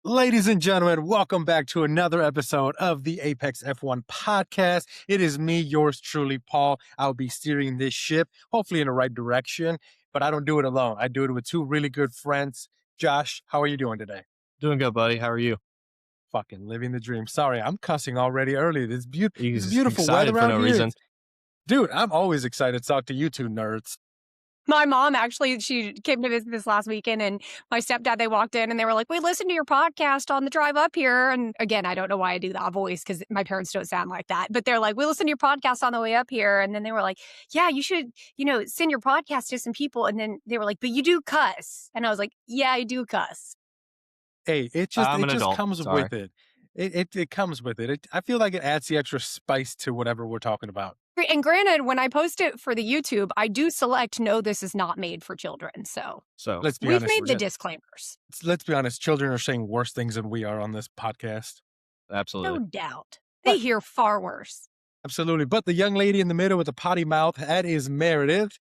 Ladies and gentlemen, welcome back to another episode of the Apex F1 podcast. It is me, yours truly, Paul. I'll be steering this ship, hopefully in the right direction, but I don't do it alone. I do it with two really good friends. Josh, how are you doing today? Doing good, buddy. How are you? Fucking living the dream. Sorry, I'm cussing already early. This He's beautiful excited weather for out no here. reason. Dude, I'm always excited to talk to you two nerds. My mom actually, she came to visit this last weekend, and my stepdad, they walked in and they were like, we listened to your podcast on the drive up here. And again, I don't know why I do that voice because my parents don't sound like that. But they're like, we listened to your podcast on the way up here. And then they were like, yeah, you should, send your podcast to some people. And then they were like, but you do cuss. And I was like, yeah, I do cuss. Hey, it I'm an just adult. comes Sorry. with it. It comes with it. I feel like it adds the extra spice to whatever we're talking about. And granted, when I post it for the YouTube, I do select, no, this is not made for children. So Let's be we've honest. made the disclaimers. Let's be honest. Children are saying worse things than we are on this podcast. Absolutely. No doubt. They hear far worse. Absolutely. But the young lady in the middle with the potty mouth, that is Meredith.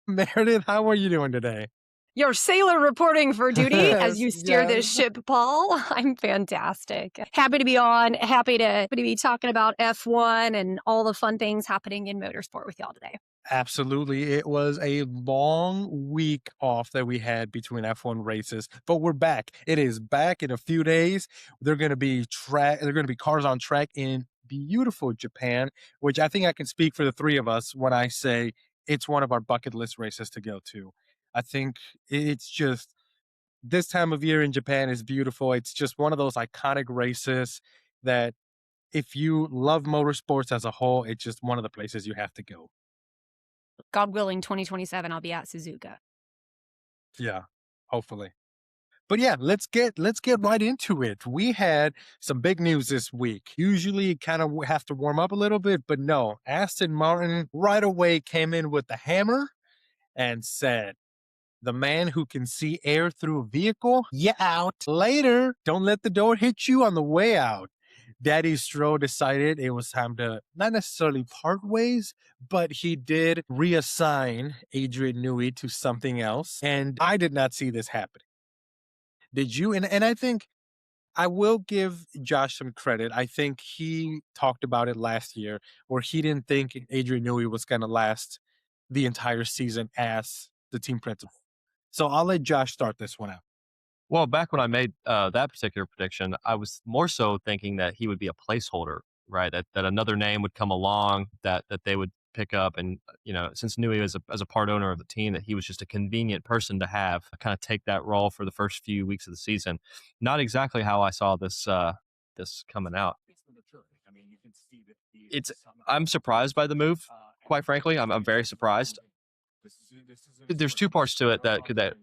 Meredith, how are you doing today? Your sailor reporting for duty as you steer Yes. this ship, Paul. I'm fantastic. Happy to be on. Happy to be talking about F1 and all the fun things happening in motorsport with y'all today. Absolutely. It was a long week off that we had between F1 races, but we're back. It is back in a few days. They're going to be cars on track in beautiful Japan, which I think I can speak for the three of us when I say it's one of our bucket list races to go to. I think it's just this time of year in Japan is beautiful. It's just one of those iconic races that if you love motorsports as a whole, it's just one of the places you have to go. God willing, 2027, I'll be at Suzuka. Yeah, hopefully. But yeah, let's get right into it. We had some big news this week. Usually kind of have to warm up a little bit, but no, Aston Martin right away came in with the hammer and said, the man who can see air through a vehicle, yeah, out. Later, don't let the door hit you on the way out. Daddy Stroll decided it was time to not necessarily part ways, but he did reassign Adrian Newey to something else. And I did not see this happening. Did you? And I think I will give Josh some credit. I think he talked about it last year where he didn't think Adrian Newey was going to last the entire season as the team principal. So I'll let Josh start this one out. Well, back when I made that particular prediction, I was more so thinking that he would be a placeholder, right? That another name would come along that they would pick up, and since Newey was as a part owner of the team, that he was just a convenient person to have kind of take that role for the first few weeks of the season. Not exactly how I saw this coming out. I'm surprised by the move. Quite frankly, I'm very surprised. There's two parts to it that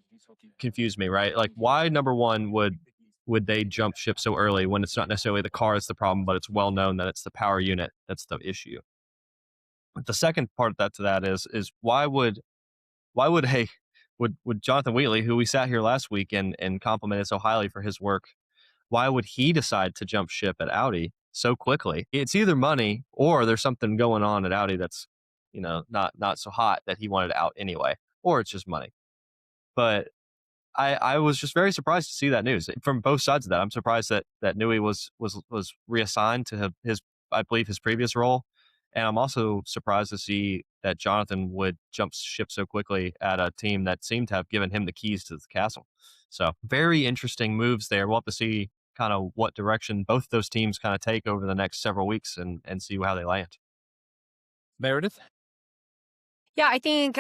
confuse me, right? Like, why, number one, would they jump ship so early when it's not necessarily the car that's the problem, but it's well known that it's the power unit that's the issue. But the second part of that is why would Jonathan Wheatley, who we sat here last week and complimented so highly for his work, why would he decide to jump ship at Audi so quickly? It's either money or there's something going on at Audi that's not so hot that he wanted out anyway, or it's just money. But I was just very surprised to see that news from both sides of that. I'm surprised that Newey was reassigned to I believe his previous role, and I'm also surprised to see that Jonathan would jump ship so quickly at a team that seemed to have given him the keys to the castle. So very interesting moves there. We'll have to see kind of what direction both those teams kind of take over the next several weeks and see how they land. Meredith? Yeah, I think,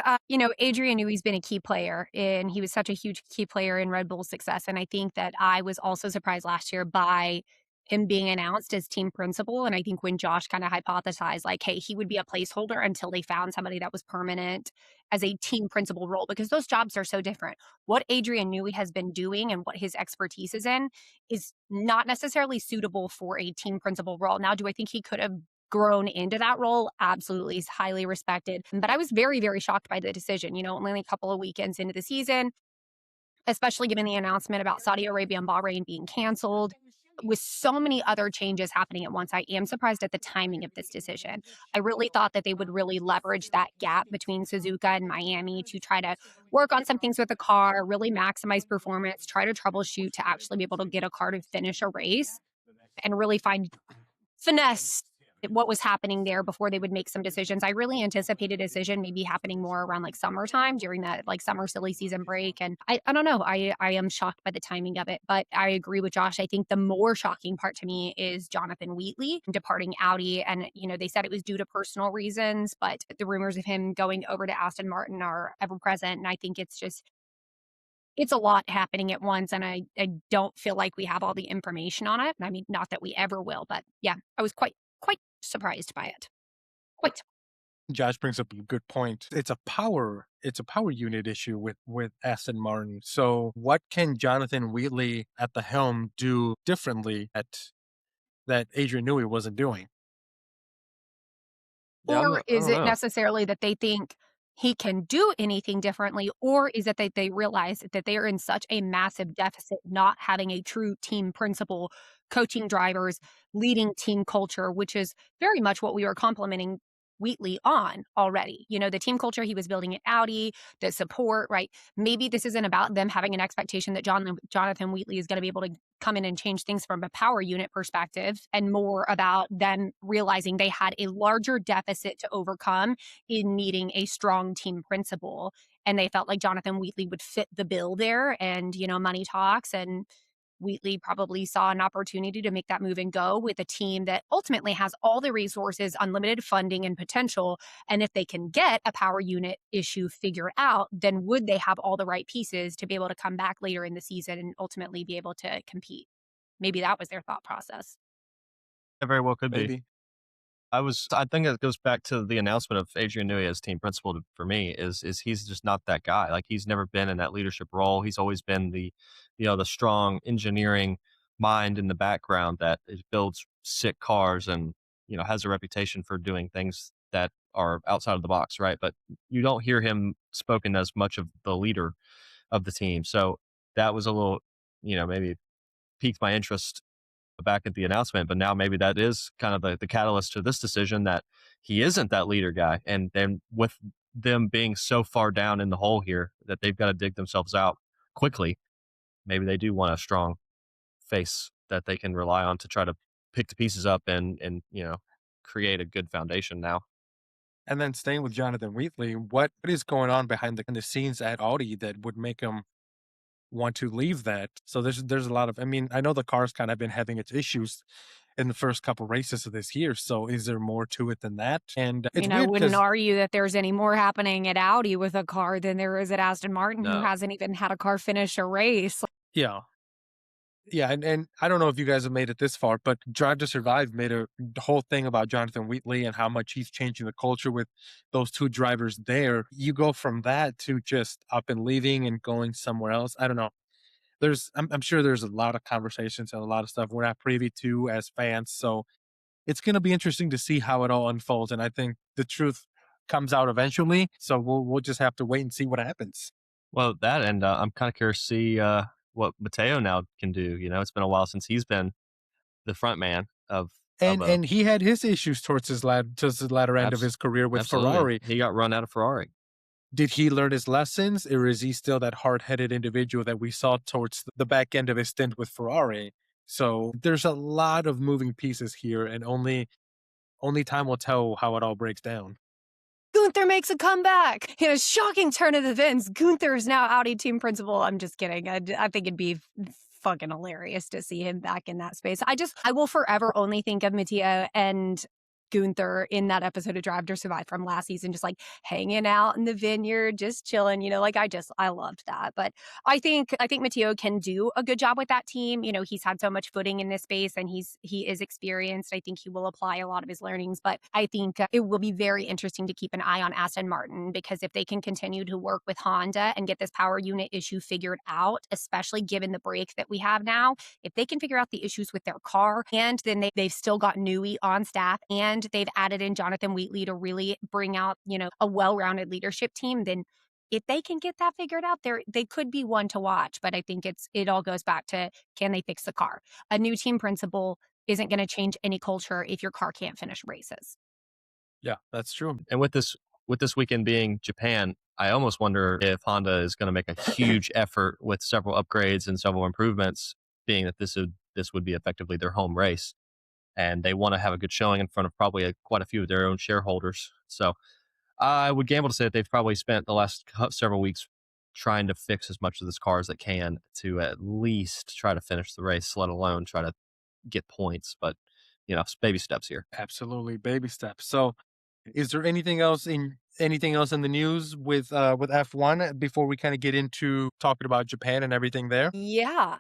Adrian Newey's been a key player, and he was such a huge key player in Red Bull's success. And I think that I was also surprised last year by him being announced as team principal. And I think when Josh kind of hypothesized, like, hey, he would be a placeholder until they found somebody that was permanent as a team principal role, because those jobs are so different. What Adrian Newey has been doing and what his expertise is in is not necessarily suitable for a team principal role. Now, do I think he could have grown into that role? Absolutely. He's highly respected. But I was very, very shocked by the decision. Only a couple of weekends into the season, especially given the announcement about Saudi Arabia and Bahrain being canceled. with so many other changes happening at once, I am surprised at the timing of this decision. I really thought that they would really leverage that gap between Suzuka and Miami to try to work on some things with the car, really maximize performance, try to troubleshoot to actually be able to get a car to finish a race and really find finesse what was happening there before they would make some decisions. I really anticipate a decision maybe happening more around like summertime during that like summer silly season break. And I don't know. I am shocked by the timing of it, but I agree with Josh. I think the more shocking part to me is Jonathan Wheatley departing Audi. And, they said it was due to personal reasons, but the rumors of him going over to Aston Martin are ever present. And I think it's a lot happening at once, and I don't feel like we have all the information on it. I mean, not that we ever will, but yeah, I was quite surprised by it. Quite. Josh brings up a good point. It's a power unit issue with Aston Martin. So what can Jonathan Wheatley at the helm do differently that Adrian Newey wasn't doing? Yeah, Or I is don't it know. necessarily that they think he can do anything differently? Or is it that they realize that they are in such a massive deficit, not having a true team principal, coaching drivers, leading team culture, which is very much what we were complimenting Wheatley on already. The team culture he was building at Audi, the support, right? Maybe this isn't about them having an expectation that Jonathan Wheatley is going to be able to come in and change things from a power unit perspective, and more about them realizing they had a larger deficit to overcome in needing a strong team principal. And they felt like Jonathan Wheatley would fit the bill there. And, money talks. And Wheatley probably saw an opportunity to make that move and go with a team that ultimately has all the resources, unlimited funding and potential. And if they can get a power unit issue figured out, then would they have all the right pieces to be able to come back later in the season and ultimately be able to compete? Maybe that was their thought process. It very well could be. Maybe. I think it goes back to the announcement of Adrian Newey as team principal for me is he's just not that guy. Like he's never been in that leadership role. He's always been the strong engineering mind in the background that builds sick cars and, has a reputation for doing things that are outside of the box, right? But you don't hear him spoken as much of the leader of the team. So that was a little, maybe piqued my interest back at the announcement, but now maybe that is kind of the catalyst to this decision that he isn't that leader guy. And then with them being so far down in the hole here that they've got to dig themselves out quickly, maybe they do want a strong face that they can rely on to try to pick the pieces up and create a good foundation now. And then staying with Jonathan Wheatley, what is going on behind the scenes at Audi that would make him want to leave that? So there's a lot of, I mean, I know the car's kind of been having its issues in the first couple races of this year. So is there more to it than that? And I it's mean, I weird wouldn't because argue that there's any more happening at Audi with a car than there is at Aston Martin, who No. hasn't even had a car finish a race. yeah. Yeah, and I don't know if you guys have made it this far, but Drive to Survive made a whole thing about Jonathan Wheatley and how much he's changing the culture with those two drivers there. You go from that to just up and leaving and going somewhere else. I don't know. I'm sure there's a lot of conversations and a lot of stuff we're not privy to as fans. So it's going to be interesting to see how it all unfolds. And I think the truth comes out eventually. So we'll just have to wait and see what happens. Well, that and I'm kind of curious to see what Mateo now can do. It's been a while since he's been the front man of And a and he had his issues towards the latter end of his career with absolutely. Ferrari. He got run out of Ferrari. Did he learn his lessons, or is he still that hard-headed individual that we saw towards the back end of his stint with Ferrari? So there's a lot of moving pieces here, and only time will tell how it all breaks down. Gunther makes a comeback in a shocking turn of events. Gunther is now Audi team principal. I'm just kidding. I think it'd be fucking hilarious to see him back in that space. I will forever only think of Mattia and Gunther in that episode of Drive to Survive from last season, just like hanging out in the vineyard, just chilling, like I loved that. But I think Matteo can do a good job with that team. He's had so much footing in this space and he is experienced. I think he will apply a lot of his learnings, but I think it will be very interesting to keep an eye on Aston Martin, because if they can continue to work with Honda and get this power unit issue figured out, especially given the break that we have now, if they can figure out the issues with their car, and then they've still got Newey on staff, and they've added in Jonathan Wheatley to really bring out, a well-rounded leadership team, then if they can get that figured out, they could be one to watch. But I think it all goes back to, can they fix the car? A new team principal isn't going to change any culture if your car can't finish races. Yeah, that's true. And with this weekend being Japan, I almost wonder if Honda is going to make a huge effort with several upgrades and several improvements, being that this would be effectively their home race, and they want to have a good showing in front of probably quite a few of their own shareholders. So I would gamble to say that they've probably spent the last several weeks trying to fix as much of this car as they can to at least try to finish the race, let alone try to get points. But baby steps here. Absolutely, baby steps. So, is there anything else in the news with F1 before we kind of get into talking about Japan and everything there? Yeah.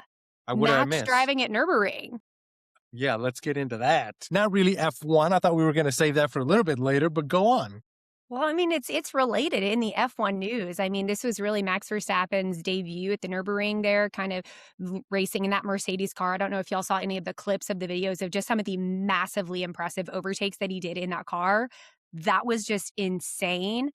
What did I Max miss? driving at Nürburgring. Yeah, let's get into that. Not really F1. I thought we were going to save that for a little bit later, but go on. Well, I mean, it's related in the F1 news. I mean, this was really Max Verstappen's debut at the Nürburgring there, kind of racing in that Mercedes car. I don't know if y'all saw any of the clips of the videos of just some of the massively impressive overtakes that he did in that car. That was just insane.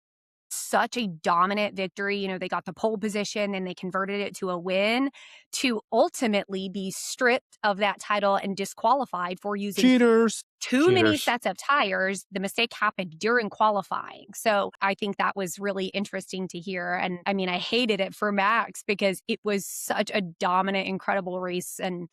Such a dominant victory. They got the pole position and they converted it to a win, to ultimately be stripped of that title and disqualified for using Cheaters. too many Cheaters. sets of tires. The mistake happened during qualifying. So I think that was really interesting to hear. And I mean, I hated it for Max because it was such a dominant, incredible race and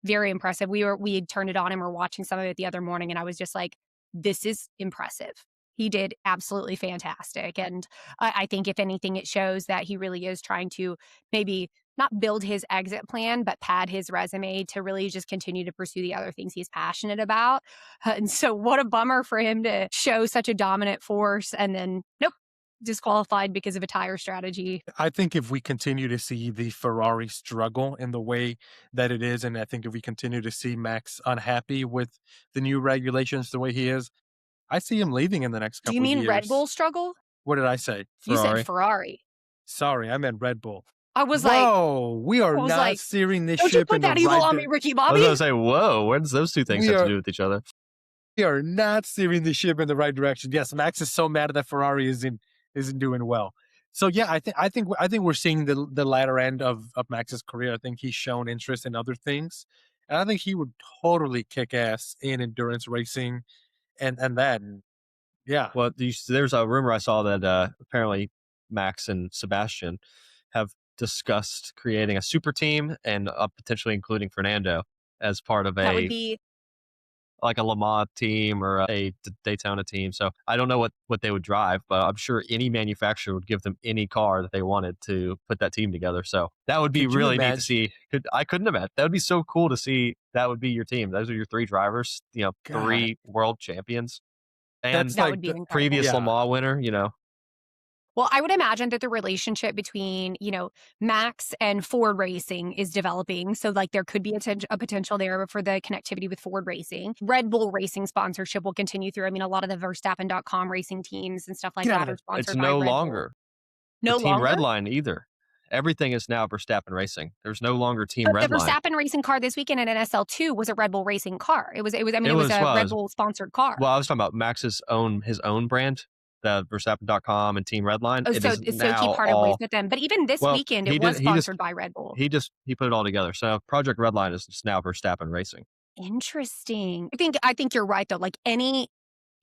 very impressive. We had turned it on and we're watching some of it the other morning, and I was just like, this is impressive. He did absolutely fantastic. And I think, if anything, it shows that he really is trying to maybe not build his exit plan, but pad his resume to really just continue to pursue the other things he's passionate about. And so what a bummer for him to show such a dominant force and then, nope, disqualified because of a tire strategy. I think if we continue to see the Ferrari struggle in the way that it is, and I think if we continue to see Max unhappy with the new regulations the way he is, I see him leaving in the next Do you couple mean years. Red Bull struggle? What did I say? You Ferrari. said Ferrari. Sorry, I meant Red Bull. I was like, Whoa, we are I was not like, steering this don't you ship put in the that evil right on me, di- Ricky I was Bobby? going to say, whoa, where does those two things We have are- to do with each other? We are not steering the ship in the right direction. Yes, Max is so mad that Ferrari isn't doing well. So yeah, I think we're seeing the latter end of Max's career. I think he's shown interest in other things, and I think he would totally kick ass in endurance racing, and that. And yeah, Well, there's a rumor I saw that apparently Max and Sebastian have discussed creating a super team and potentially including Fernando as part of That would a be like a Le Mans team or a Daytona team. So I don't know what they would drive, but I'm sure any manufacturer would give them any car that they wanted to put that team together. So that would be Could you really neat to imagine- see. I couldn't imagine. That would be so cool to see. That would be your team. Those are your three drivers. God. 3 world champions and That's that like would be the incredible. previous Yeah. Le Mans winner. Well, I would imagine that the relationship between, Max and Ford Racing is developing. So, like, there could be a potential there for the connectivity with Ford Racing. Red Bull Racing sponsorship will continue through. I mean, a lot of the Verstappen.com racing teams and stuff like Yeah, that are sponsored It's by no Red Bull. longer No the Team longer? Redline either. Everything is now Verstappen Racing. There's no longer Team But the Redline. Verstappen racing car this weekend in an SL2 was a Red Bull Racing car. It was a It Red was. Bull sponsored car. Well, I was talking about Max's his own brand, the Verstappen.com and Team Redline. Oh, It so is he now parted ways all with them. But even this well, weekend, he it was did- he just- sponsored by Red Bull. he put it all together. So Project Redline is just now Verstappen Racing. Interesting. I think you're right though. Like any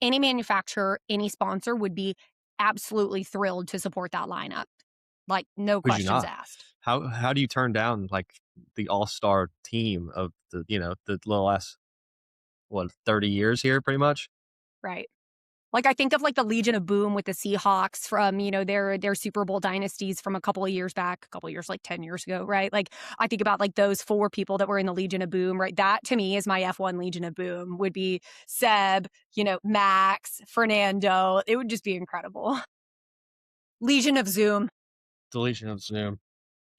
manufacturer, any sponsor would be absolutely thrilled to support that lineup. Like no Would you questions not? asked. How do you turn down like the all-star team of the last 30 years here pretty much? Right. Like I think of like the Legion of Boom with the Seahawks from, their Super Bowl dynasties from a couple of years back, like 10 years ago, right? Like I think about like those 4 people that were in the Legion of Boom, right? That to me is my F1 Legion of Boom would be Seb, Max, Fernando. It would just be incredible. Legion of Zoom. Deletion of Zoom.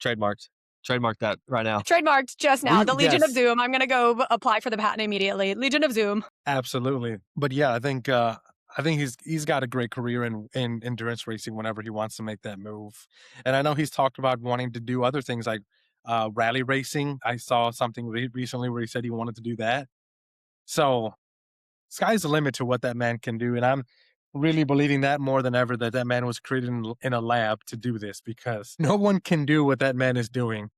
Trademarked. Trademark that right now. Trademarked just now. The Legion of Yes. Zoom. I'm going to go apply for the patent immediately. Legion of Zoom. Absolutely. But yeah, I think he's got a great career in endurance racing whenever he wants to make that move. And I know he's talked about wanting to do other things like rally racing. I saw something recently where he said he wanted to do that. So sky's the limit to what that man can do. And really believing that more than ever that that man was created in a lab to do this because no one can do what that man is doing.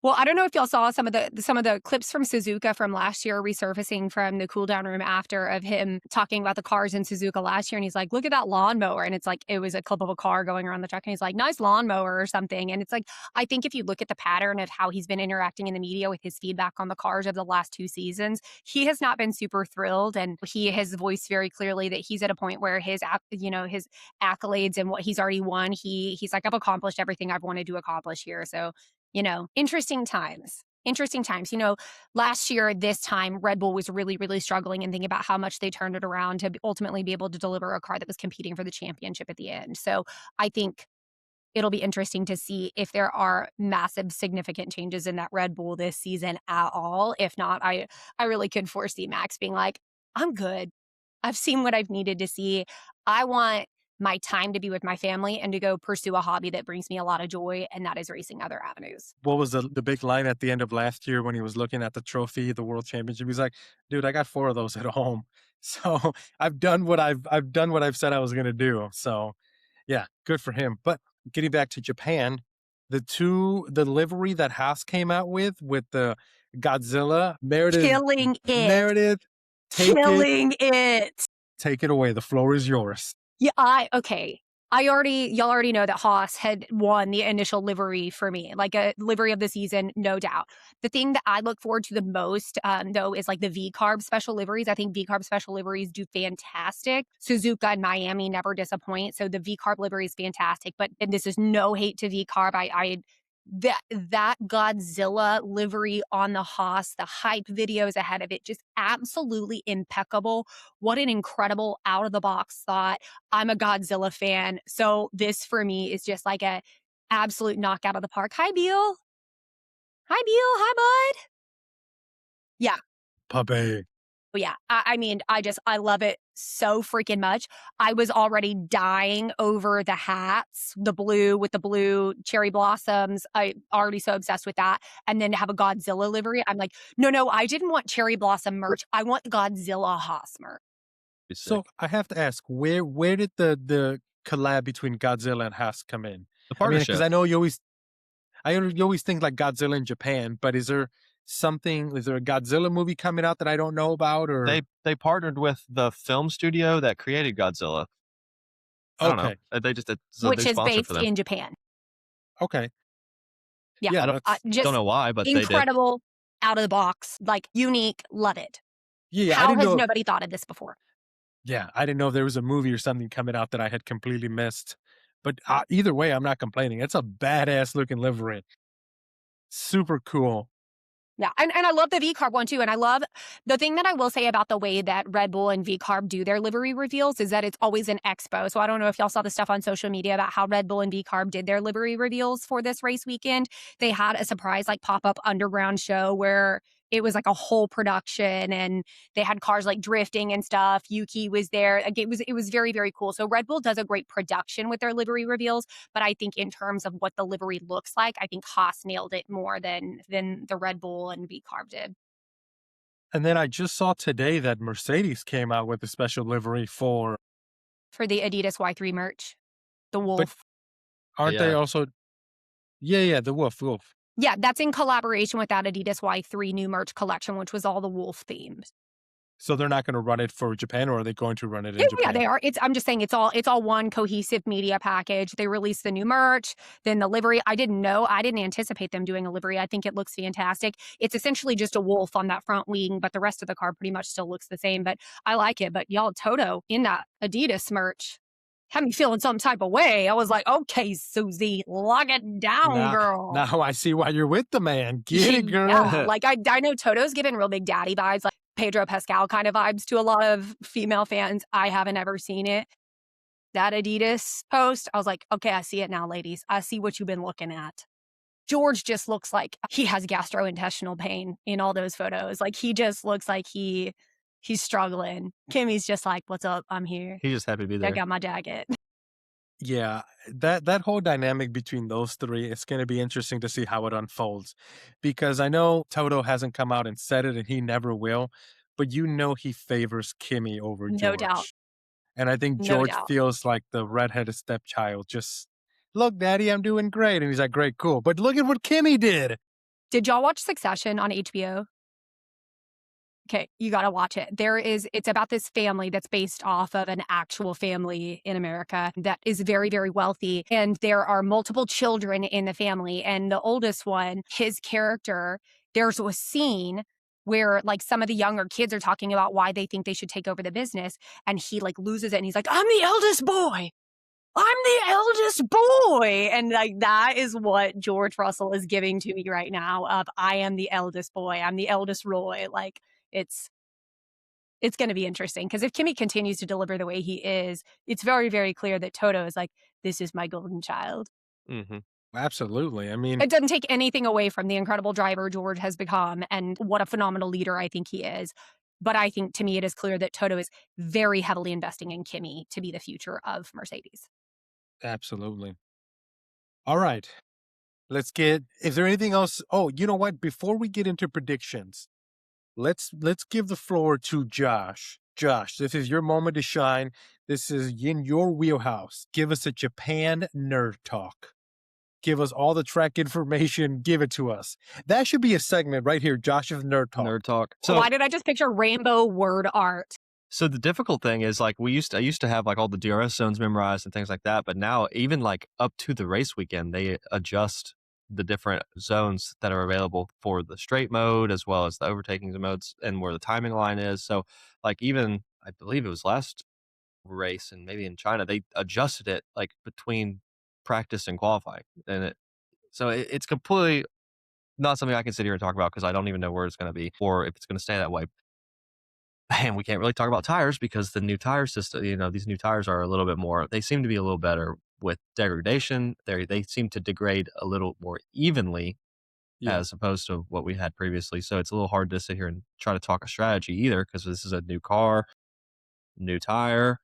Well, I don't know if y'all saw some of the clips from Suzuka from last year resurfacing from the cool down room after of him talking about the cars in Suzuka last year. And he's like, look at that lawnmower. And it's like, it was a clip of a car going around the truck. And he's like, nice lawnmower or something. And it's like, I think if you look at the pattern of how he's been interacting in the media with his feedback on the cars of the last 2 seasons, he has not been super thrilled. And he has voiced very clearly that he's at a point where his accolades and what he's already won, he's like, I've accomplished everything I've wanted to accomplish here. So interesting times. Interesting times. Last year, this time, Red Bull was really, really struggling and thinking about how much they turned it around to ultimately be able to deliver a car that was competing for the championship at the end. So I think it'll be interesting to see if there are massive, significant changes in that Red Bull this season at all. If not, I really could foresee Max being like, I'm good. I've seen what I've needed to see. I want my time to be with my family and to go pursue a hobby that brings me a lot of joy, and that is racing other avenues. What was the big line at the end of last year when he was looking at the trophy, the world championship? He's like, dude, I got 4 of those at home. So I've done what I've said I was gonna do. So yeah, good for him. But getting back to Japan, the livery that Haas came out with the Godzilla, Killing it. Meredith, Killing it. take it away. The floor is yours. Yeah, okay. Y'all already know that Haas had won the initial livery for me, like a livery of the season, no doubt. The thing that I look forward to the most, though, is like the V-Carb special liveries. I think V-Carb special liveries do fantastic. Suzuka and Miami never disappoint. So the V-Carb livery is fantastic, and this is no hate to V-Carb. That Godzilla livery on the Haas, the hype videos ahead of it, just absolutely impeccable. What an incredible out of the box thought. I'm a Godzilla fan. So this for me is just like a absolute knockout of the park. Hi, Beal. Hi, Beal. Hi, bud. Yeah. Puppy. Yeah, I mean, I love it so freaking much. I was already dying over the hats, the blue with the blue cherry blossoms. I already so obsessed with that. And then to have a Godzilla livery, I'm like, no, I didn't want cherry blossom merch. I want Godzilla Haas merch. Be sick. So I have to ask, where did the collab between Godzilla and Haas come in? The I mean, partnership. because I know you always think like Godzilla in Japan, but is there a Godzilla movie coming out that I don't know about, or They partnered with the film studio that created Godzilla. I don't know. okay, They just Which they is sponsored based for them. in Japan. okay, Yeah. yeah, I don't, Just don't know why, but they did. incredible, out of the box, like unique, love it. yeah, I How didn't has know. nobody thought of this before? Yeah, I didn't know if there was a movie or something coming out that I had completely missed. But either way, I'm not complaining. It's a badass looking livery. Super cool. Yeah, and I love the V-Carb one too, and I love the thing that I will say about the way that Red Bull and V-Carb do their livery reveals is that it's always an expo. So I don't know if y'all saw the stuff on social media about how Red Bull and V-Carb did their livery reveals for this race weekend. They had a surprise like pop-up underground show where it was like a whole production and they had cars like drifting and stuff. Yuki was there. Like, it was very, very cool. So Red Bull does a great production with their livery reveals. But I think in terms of what the livery looks like, I think Haas nailed it more than the Red Bull and V-Carb did. And then I just saw today that Mercedes came out with a special livery for, For the Adidas Y3 merch, the but Wolf. aren't they Yeah. also? Yeah, the wolf. Yeah, that's in collaboration with that Adidas Y3 new merch collection, which was all the Wolf themed. So they're not going to run it for Japan, or are they going to run it in Yeah, Japan? they are. I'm just saying it's all one cohesive media package. They released the new merch, then the livery. I didn't anticipate them doing a livery. I think it looks fantastic. It's essentially just a wolf on that front wing, but the rest of the car pretty much still looks the same. But I like it. But y'all, Toto in that Adidas merch had me feeling some type of way. I was like, okay, Susie, lock it down, Now, girl. now I see why you're with the man. Get it, girl. Yeah, like I know Toto's giving real big daddy vibes, like Pedro Pascal kind of vibes to a lot of female fans. I haven't ever seen it. That Adidas post, I was like, okay, I see it now, ladies. I see what you've been looking at. George just looks like he has gastrointestinal pain in all those photos. Like he just looks like he's struggling. Kimmy's just like, what's up? I'm here. He's just happy to be I there. got my jacket. Yeah, that whole dynamic between those three, it's going to be interesting to see how it unfolds, because I know Toto hasn't come out and said it, and he never will, but he favors Kimmy over No doubt. George. And I think No George doubt. feels like the redheaded stepchild. Just look, Daddy, I'm doing great. And he's like, great, cool. But look at what Kimmy did. Did y'all watch Succession on HBO? Okay, you gotta watch it. It's about this family that's based off of an actual family in America that is very, very wealthy. And there are multiple children in the family. And the oldest one, his character, there's a scene where like some of the younger kids are talking about why they think they should take over the business. And he like loses it and he's like, I'm the eldest boy. I'm the eldest boy. And like that is what George Russell is giving to me right now of I am the eldest boy. I'm the eldest Roy. Like it's it's going to be interesting because if Kimmy continues to deliver the way he is, it's very, very clear that Toto is like, this is my golden child. Hmm. Absolutely. I mean, It doesn't take anything away from the incredible driver George has become and what a phenomenal leader I think he is. But I think to me, it is clear that Toto is very heavily investing in Kimmy to be the future of Mercedes. absolutely. All right. Is there anything else? Oh, you know what? Before we get into predictions, let's give the floor to Josh. Josh, this is your moment to shine. This is in your wheelhouse. Give us a Japan nerd talk. Give us all the track information. Give it to us. That should be a segment right here, Josh's nerd talk. Nerd talk. So why did I just picture rainbow word art? So the difficult thing is like I used to have like all the DRS zones memorized and things like that, but now even like up to the race weekend, they adjust the different zones that are available for the straight mode as well as the overtaking modes and where the timing line is. So like even I believe it was last race and maybe in China, they adjusted it like between practice and qualifying. It's completely not something I can sit here and talk about because I don't even know where it's going to be or if it's going to stay that way. And we can't really talk about tires because the new tire system, these new tires are a little bit more, they seem to be a little better with degradation. They seem to degrade a little more evenly Yeah. as opposed to what we had previously. So it's a little hard to sit here and try to talk a strategy either because this is a new car, new tire.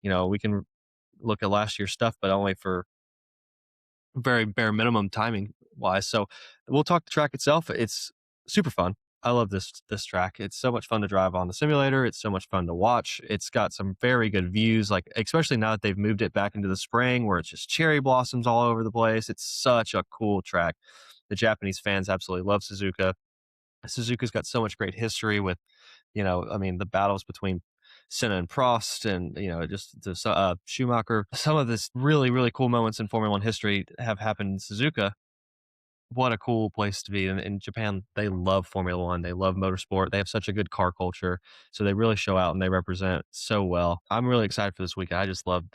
We can look at last year's stuff, but only for very bare minimum timing wise. So we'll talk the track itself. It's super fun. I love this track. It's so much fun to drive on the simulator. It's so much fun to watch. It's got some very good views, like especially now that they've moved it back into the spring where it's just cherry blossoms all over the place. It's such a cool track. The Japanese fans absolutely love Suzuka. Suzuka's got so much great history with, the battles between Senna and Prost and, just Schumacher. Some of this really, really cool moments in Formula One history have happened in Suzuka. What a cool place to be. In Japan, they love Formula One. They love motorsport. They have such a good car culture. So they really show out and they represent so well. I'm really excited for this weekend. I just love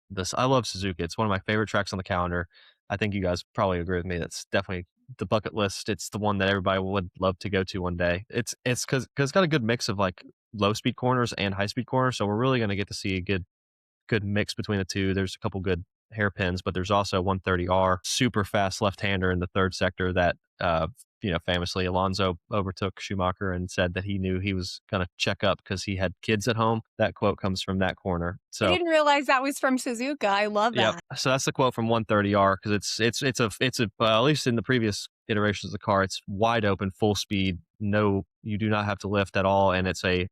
this. I love Suzuka. It's one of my favorite tracks on the calendar. I think you guys probably agree with me. That's definitely the bucket list. It's the one that everybody would love to go to one day. It's because it's got a good mix of like low speed corners and high speed corners. So we're really going to get to see a good mix between the two. There's a couple good hairpins, but there's also 130R, super fast left-hander in the third sector that, famously Alonso overtook Schumacher and said that he knew he was going to check up because he had kids at home. That quote comes from that corner. So I didn't realize that was from Suzuka. I love that. Yep. So that's the quote from 130R because it's at least in the previous iterations of the car, it's wide open, full speed. No, you do not have to lift at all, and it's a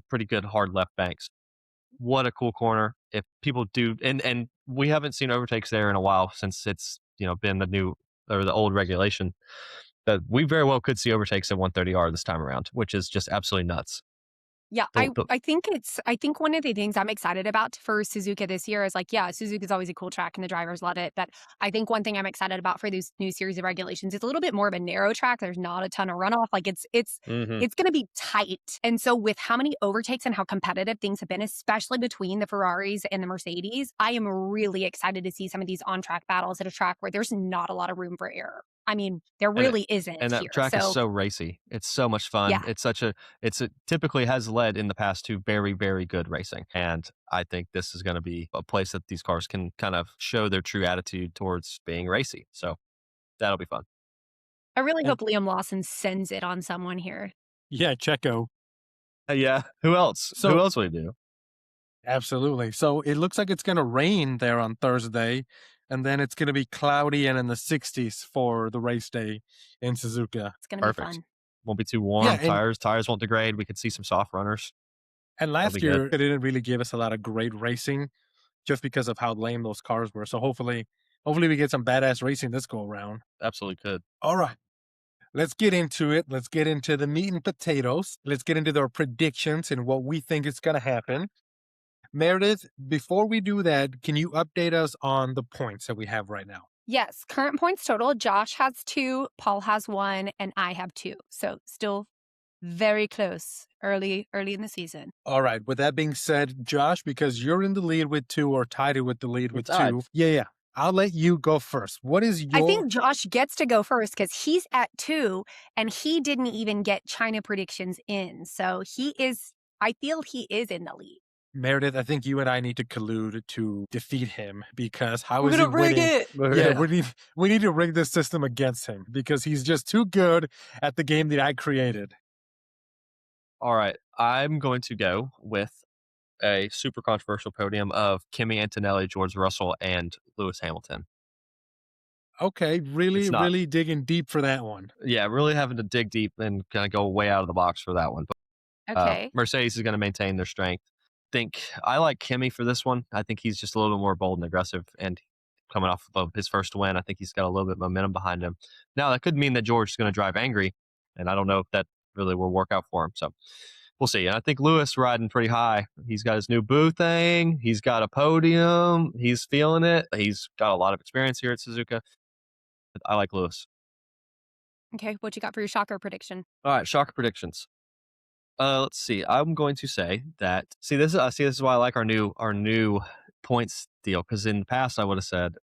pretty good hard left banks. What a cool corner. If people do, and we haven't seen overtakes there in a while since it's, been the new or the old regulation, that we very well could see overtakes at 130R this time around, which is just absolutely nuts. Yeah, The- the- I think one of the things I'm excited about for Suzuka this year is like, yeah, Suzuka's always a cool track and the drivers love it. But I think one thing I'm excited about for this new series of regulations, it's a little bit more of a narrow track. There's not a ton of runoff. Like it's Mhm. it's going to be tight. And so with how many overtakes and how competitive things have been, especially between the Ferraris and the Mercedes, I am really excited to see some of these on-track battles at a track where there's not a lot of room for error. I mean, there And it- really isn't And that here. track is so racy. It's so much fun. Yeah. It typically has led in the past to very, very good racing. And I think this is going to be a place that these cars can kind of show their true attitude towards being racy. So that'll be fun. I really And- hope Liam Lawson sends it on someone here. Yeah, Checo. Yeah. Who else? So- Who else would he do? Absolutely. So it looks like it's going to rain there on Thursday, and then it's going to be cloudy and in the 60s for the race day in Suzuka. It's going to be Perfect. fun. Won't be too warm. Yeah, and- Tires won't degrade. We could see some soft runners. And That'll last be year, good. it didn't really give us a lot of great racing just because of how lame those cars were. So hopefully we get some badass racing this go around. Absolutely could. All right. Let's get into it. Let's get into the meat and potatoes. Let's get into their predictions and what we think is going to happen. Meredith, before we do that, can you update us on the points that we have right now? Yes, current points total. Josh has 2, Paul has 1, and I have 2. So still very close early in the season. All right. With that being said, Josh, because you're in the lead with 2 or tied with the lead with tied. 2. Yeah. I'll let you go first. What is your I think Josh gets to go first because he's at 2 and he didn't even get China predictions in. So I feel he is in the lead. Meredith, I think you and I need to collude to defeat him because how We're is he gonna rig winning? it. Yeah, we need to rig this system against him because he's just too good at the game that I created. All right. I'm going to go with a super controversial podium of Kimi Antonelli, George Russell, and Lewis Hamilton. Okay, really, It's not. really digging deep for that one. Yeah, really having to dig deep and kind of go way out of the box for that one. But Okay. Mercedes is going to maintain their strength. I like Kimi for this one. I think he's just a little more bold and aggressive, and coming off of his first win, I think he's got a little bit of momentum behind him. Now, that could mean that George is going to drive angry, and I don't know if that really will work out for him. So we'll see. And I think Lewis riding pretty high. He's got his new boo thing. He's got a podium. He's feeling it. He's got a lot of experience here at Suzuka. I like Lewis. Okay, what you got for your shocker prediction? All right, shocker predictions. Let's see. I'm going to say that. This is why I like our new points deal, because in the past I would have said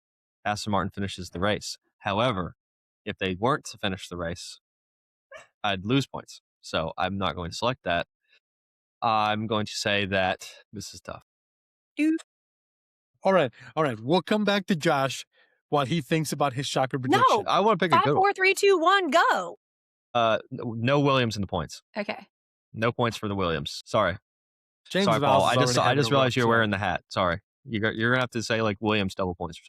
Aston Martin finishes the race. However, if they weren't to finish the race, I'd lose points. So I'm not going to select that. I'm going to say that this is tough. All right. We'll come back to Josh while he thinks about his shocker prediction. No, I want to pick a 5, good 4, 3, 2, 1, go. one. No Williams in the points. Okay. No points for the Williams. Sorry. James Sorry, Vowles Paul. is I just already having a realized rough you're show. wearing the hat. Sorry. You're gonna have to say like Williams double points or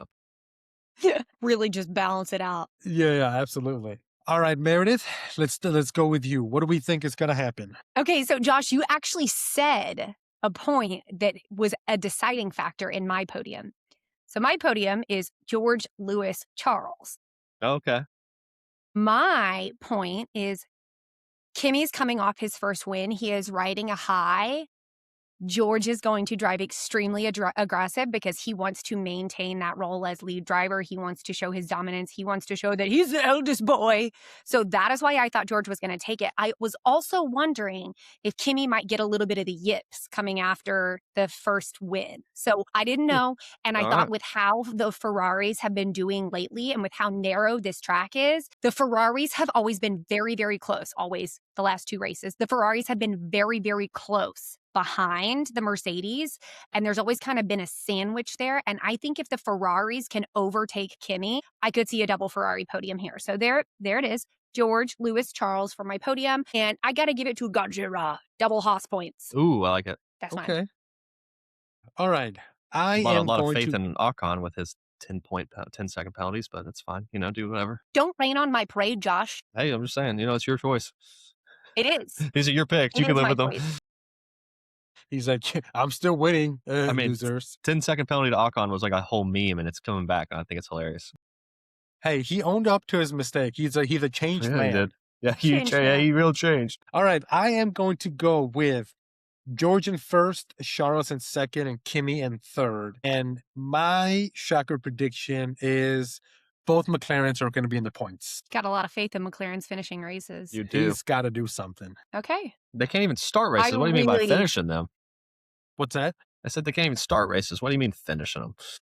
something. Really just balance it out. Yeah, absolutely. All right, Meredith, let's go with you. What do we think is going to happen? Okay, so Josh, you actually said a point that was a deciding factor in my podium. So my podium is George, Lewis, Charles. Okay. My point is Kimmy's coming off his first win. He is riding a high. George is going to drive extremely aggressive because he wants to maintain that role as lead driver. He wants to show his dominance. He wants to show that he's the eldest boy. So that is why I thought George was going to take it. I was also wondering if Kimi might get a little bit of the yips coming after the first win. So I didn't know. And I thought with how the Ferraris have been doing lately and with how narrow this track is, the Ferraris have always been very, very close. Always the last 2 races. The Ferraris have been very, very close behind the Mercedes, and there's always kind of been a sandwich there. And I think if the Ferraris can overtake Kimi, I could see a double Ferrari podium here. So there it is. George, Lewis, Charles for my podium. And I got to give it to Gajira. Double Haas points. Ooh, I like it. That's mine. Okay. All right. A lot of faith in Ocon with his 10-second penalties, but that's fine. Do whatever. Don't rain on my parade, Josh. Hey, I'm just saying, it's your choice. It is. These are your picks. You can live with them. He's like, I'm still winning, losers. 10-second penalty to Ocon was like a whole meme, and it's coming back, and I think it's hilarious. Hey, he owned up to his mistake. He's a changed man. He did. Yeah, he real changed. All right, I am going to go with George in first, Charles in second, and Kimi in third. And my shocker prediction is both McLarens are going to be in the points. Got a lot of faith in McLaren's finishing races. You do. He's got to do something. Okay. They can't even start races. What do you mean by finishing them? What's that? I said they can't even start races. What do you mean finishing them?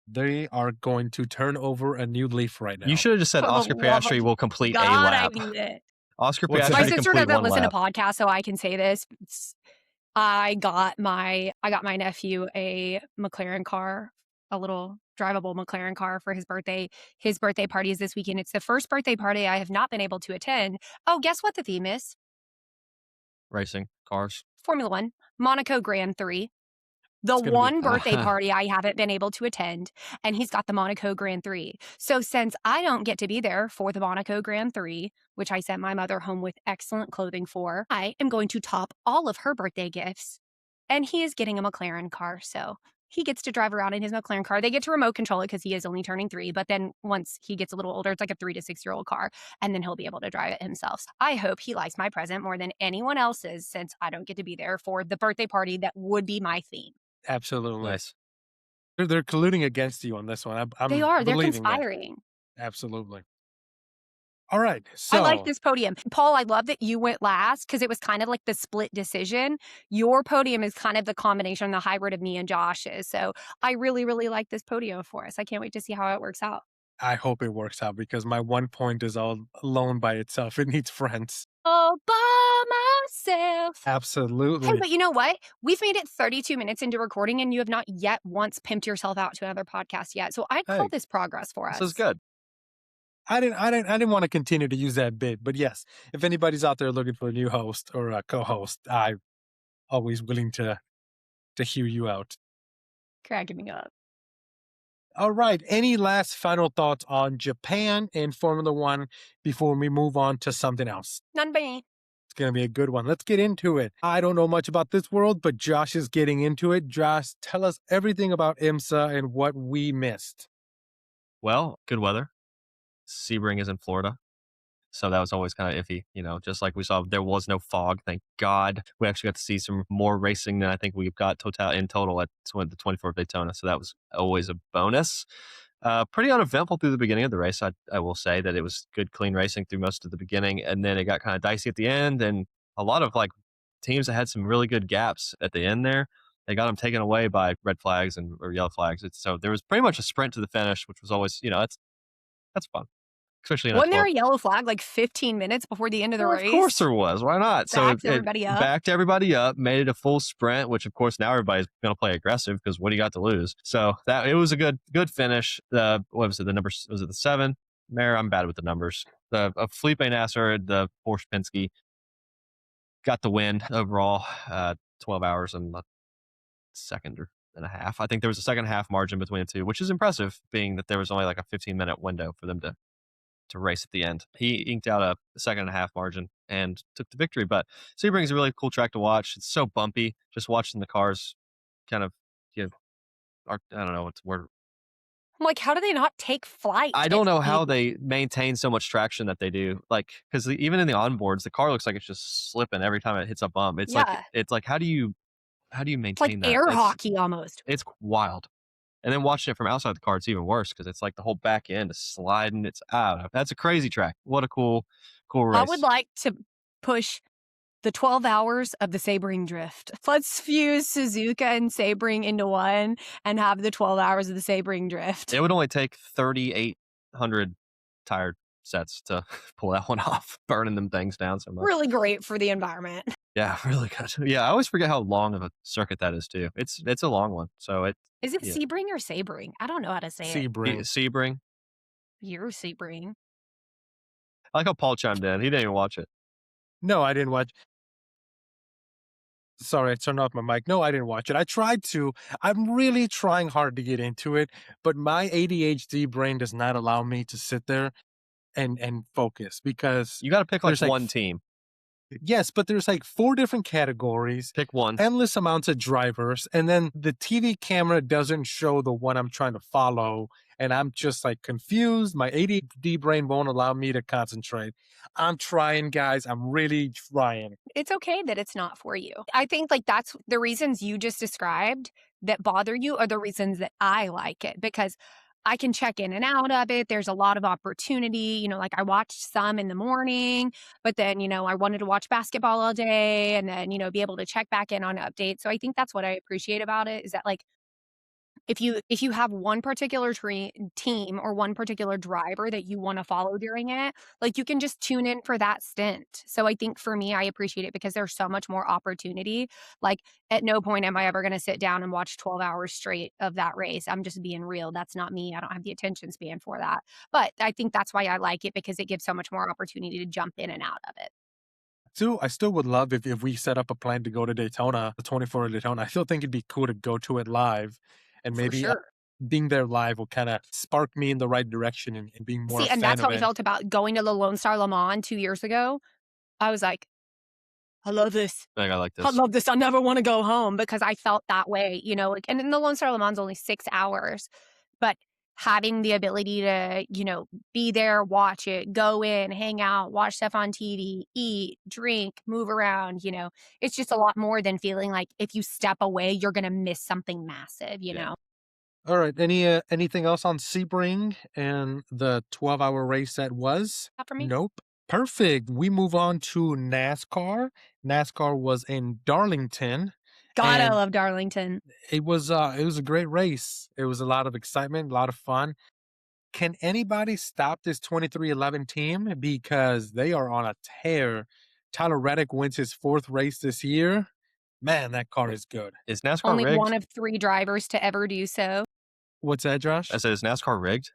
They are going to turn over a new leaf right now. You should have just said Oscar Piastri will complete a lap. I need it. Oscar What's Piastri that? My to sister complete doesn't one listen lap. to podcasts, so I can say this. I got my nephew a McLaren car, a little drivable McLaren car for his birthday. His birthday party is this weekend. It's the first birthday party I have not been able to attend. Oh, guess what the theme is? Racing cars. Formula One, Monaco Grand 3. The It's gonna be- one birthday party I haven't been able to attend, and he's got the Monaco Grand 3. So since I don't get to be there for the Monaco Grand 3, which I sent my mother home with excellent clothing for, I am going to top all of her birthday gifts and he is getting a McLaren car. So he gets to drive around in his McLaren car. They get to remote control it because he is only turning 3. But then once he gets a little older, it's like a 3 to 6-year-old car. And then he'll be able to drive it himself. I hope he likes my present more than anyone else's since I don't get to be there for the birthday party that would be my theme. Absolutely. Nice. They're colluding against you on this one. I'm They are. They're believing that. conspiring. Absolutely. All right. I like So this podium. Paul, I love that you went last because it was kind of like the split decision. Your podium is kind of the combination, the hybrid of me and Josh's. So I really, really like this podium for us. I can't wait to see how it works out. I hope it works out because my 1 point is all alone by itself. It needs friends. All by myself. Hey, Absolutely. but you know what? We've made it 32 minutes into recording and you have not yet once pimped yourself out to another podcast yet. So I'd call Hey, this progress for us. This is good. I didn't want to continue to use that bit, but yes, if anybody's out there looking for a new host or a co-host, I'm always willing to hear you out. Cracking me up. All right. Any last final thoughts on Japan and Formula One before we move on to something else? None by me. It's going to be a good one. Let's get into it. I don't know much about this world, but Josh is getting into it. Josh, tell us everything about IMSA and what we missed. Well, good weather. Sebring is in Florida. So that was always kind of iffy, just like we saw, there was no fog. Thank God. We actually got to see some more racing than I think we got in total at the 24th Daytona. So that was always a bonus. Pretty uneventful through the beginning of the race. I will say that it was good, clean racing through most of the beginning. And then it got kind of dicey at the end. And a lot of teams that had some really good gaps at the end there, they got them taken away by red flags or yellow flags. So there was pretty much a sprint to the finish, which was always, that's fun. Especially in Wasn't there a yellow flag 15 minutes before the end of the race? Of course there was. Why not? Backed everybody up. Backed everybody up, made it a full sprint, which of course now everybody's going to play aggressive because what do you got to lose? So that it was a good finish. What was it? The number was it the 7? Mare, I'm bad with the numbers. The Felipe Nasser, the Porsche Penske, got the win overall. 12 hours and a second and a half. I think there was a second half margin between the two, which is impressive, being that there was only a 15-minute window for them to race at the end. He inked out a second and a half margin and took the victory. But Sebring is a really cool track to watch. It's so bumpy. Just watching the cars kind of, I don't know what's the word. I'm like, how do they not take flight? I don't know how they maintain so much traction that they do. Because even in the onboards, the car looks like it's just slipping every time it hits a bump. It's like how do you maintain it's like that? Air hockey almost. It's wild. And then watching it from outside the car, it's even worse because it's like the whole back end is sliding. It's out. That's a crazy track. What a cool race. I would like to push the 12 hours of the Sebring drift. Let's fuse Suzuka and Sebring into one and have the 12 hours of the Sebring drift. It would only take 3,800 tire sets to pull that one off, burning them things down so much. Really great for the environment. Yeah, really good. Yeah, I always forget how long of a circuit that is too. It's a long one. So is it Sebring or Sebring? I don't know how to say it. Sebring. You're Sebring. I like how Paul chimed in. He didn't even watch it. No, I didn't watch. Sorry, I turned off my mic. No, I didn't watch it. I tried to. I'm really trying hard to get into it, but my ADHD brain does not allow me to sit there and focus because you got to pick one team. Yes, but there's 4 different categories. Pick one. Endless amounts of drivers. And then the TV camera doesn't show the one I'm trying to follow. And I'm just confused. My ADD brain won't allow me to concentrate. I'm trying, guys. I'm really trying. It's okay that it's not for you. I think that's the reasons you just described that bother you are the reasons that I like it because I can check in and out of it. There's a lot of opportunity. I watched some in the morning, but then, I wanted to watch basketball all day and then, be able to check back in on updates. So I think that's what I appreciate about it is that if you have one particular team or one particular driver that you want to follow during it, you can just tune in for that stint. So I think for me, I appreciate it because there's so much more opportunity. At no point am I ever going to sit down and watch 12 hours straight of that race. I'm just being real. That's not me. I don't have the attention span for that. But I think that's why I like it because it gives so much more opportunity to jump in and out of it. I still would love if we set up a plan to go to Daytona, the 24 Daytona. I still think it'd be cool to go to it live. And maybe being there live will kind of spark me in the right direction and being more. See, and that's how we felt about going to the Lone Star Le Mans 2 years ago. I was like, I love this. Like, I like I this. love this. I never want to go home because I felt that way, like, and then the Lone Star Le Mans only 6 hours, but having the ability to, be there, watch it, go in, hang out, watch stuff on TV, eat, drink, move around, it's just a lot more than feeling like if you step away, you're going to miss something massive, Yeah. All right. Anything else on Sebring and the 12-hour race that was? Not for me. Nope. Perfect. We move on to NASCAR. NASCAR was in Darlington. God, I And love Darlington. it was a great race. It was a lot of excitement, a lot of fun. Can anybody stop this 2311 team? Because they are on a tear. Tyler Reddick wins his 4th race this year. Man, that car is good. Is NASCAR Only rigged? one of 3 drivers to ever do so. What's that, Josh? I said, is NASCAR rigged?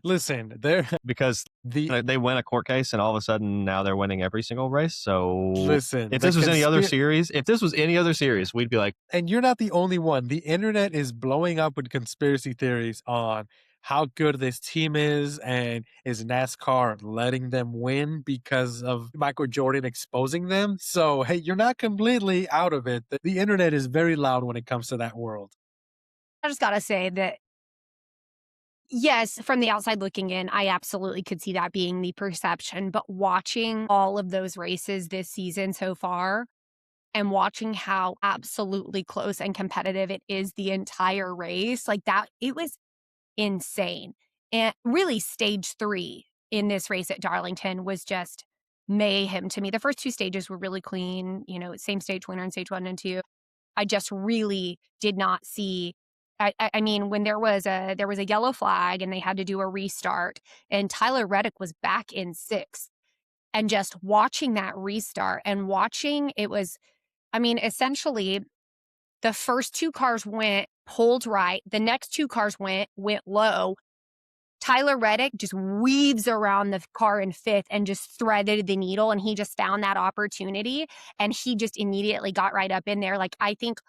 Listen, they're Because the they win a court case and all of a sudden now they're winning every single race. So listen. if the this was any other conspir- series, we'd be like, and you're not the only one. The internet is blowing up with conspiracy theories on how good this team is and is NASCAR letting them win because of Michael Jordan exposing them. So, hey, you're not completely out of it. The internet is very loud when it comes to that world. I just got to say that, yes, from the outside looking in, I absolutely could see that being the perception. But watching all of those races this season so far and watching how absolutely close and competitive it is the entire race, like that, it was insane. And really, stage 3 in this race at Darlington was just mayhem to me. The first 2 stages were really clean, same stage winner in stage 1 and 2. I just really did not see. I mean, when there was a yellow flag and they had to do a restart, and Tyler Reddick was back in 6th, and just watching that restart and watching it was, I mean, essentially the first 2 cars pulled right, the next 2 cars went low. Tyler Reddick just weaves around the car in 5th and just threaded the needle, and he just found that opportunity, and he just immediately got right up in there. Like, I think